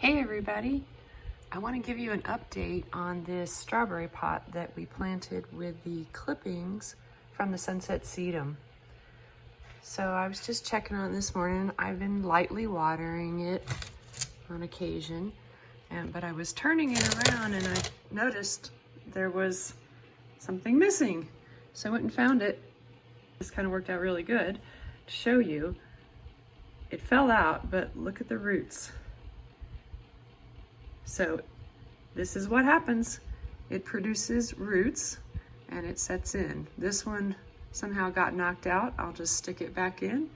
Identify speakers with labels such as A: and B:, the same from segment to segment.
A: Hey everybody, I want to give you an update on this strawberry pot that we planted with the clippings from the Sunset Sedum. So I was just checking on it this morning. I've been lightly watering it on occasion, but I was turning it around and I noticed there was something missing. So I went and found it. This kind of worked out really good to show you. It fell out, but look at the roots. So this is what happens. It produces roots and it sets in. This one somehow got knocked out. I'll just stick it back in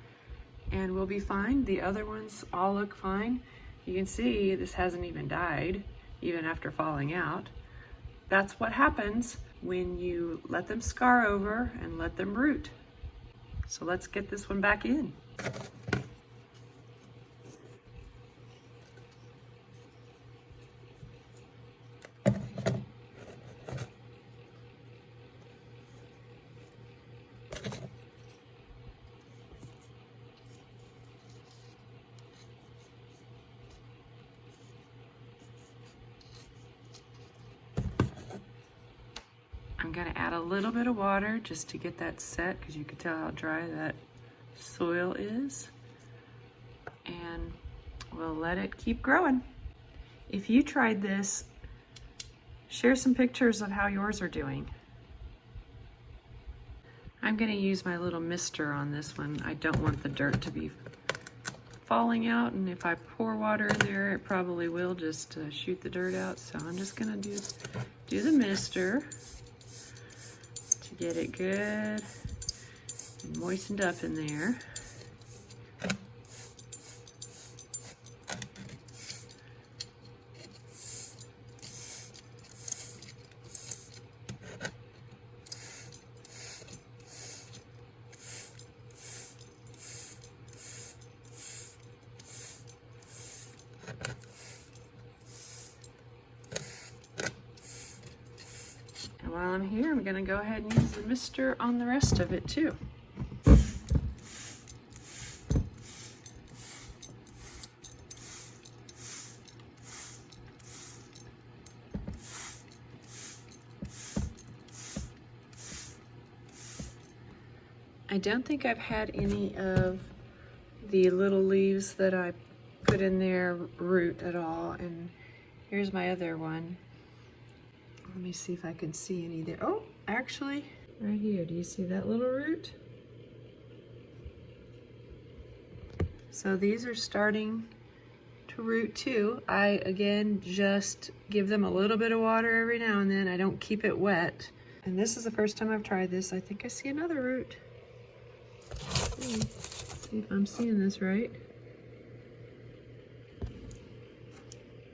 A: and we'll be fine. The other ones all look fine. You can see this hasn't even died, even after falling out. That's what happens when you let them scar over and let them root. So let's get this one back in. I'm gonna add a little bit of water just to get that set, because you can tell how dry that soil is. And we'll let it keep growing. If you tried this, share some pictures of how yours are doing. I'm gonna use my little mister on this one. I don't want the dirt to be falling out, and if I pour water in there, it probably will just shoot the dirt out. So I'm just gonna do the mister to get it good and moistened up in there. And while I'm here, I'm gonna go ahead and use the mister on the rest of it too. I don't think I've had any of the little leaves that I put in there root at all. And here's my other one. Let me see if I can see any there. Oh, actually, right here. Do you see that little root? So these are starting to root too. I, again, just give them a little bit of water every now and then. I don't keep it wet. And this is the first time I've tried this. I think I see another root. See if I'm seeing this right.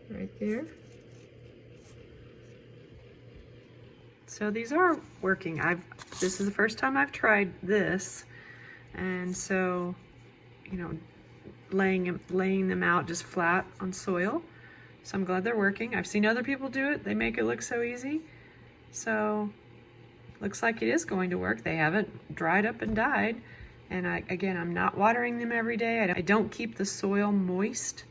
A: Right there. So these are working. This is the first time I've tried this, and so, you know, laying them out just flat on soil. So I'm glad they're working. I've seen other people do it. They make it look so easy. So looks like it is going to work. They haven't dried up and died. And again, I'm not watering them every day. I don't keep the soil moist.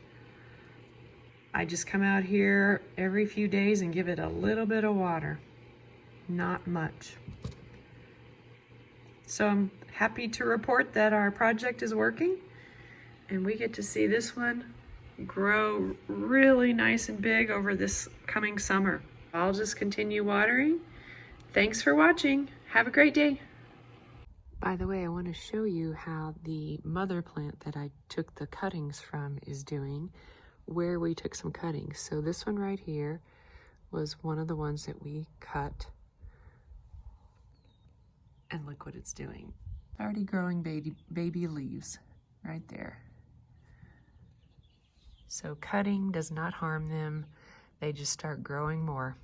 A: I just come out here every few days and give it a little bit of water. Not much. So I'm happy to report that our project is working and we get to see this one grow really nice and big over this coming summer. I'll just continue watering. Thanks for watching. Have a great day. By the way, I want to show you how the mother plant that I took the cuttings from is doing, where we took some cuttings. So this one right here was one of the ones that we cut. And look what it's doing. Already growing baby leaves right there. So cutting does not harm them. They just start growing more.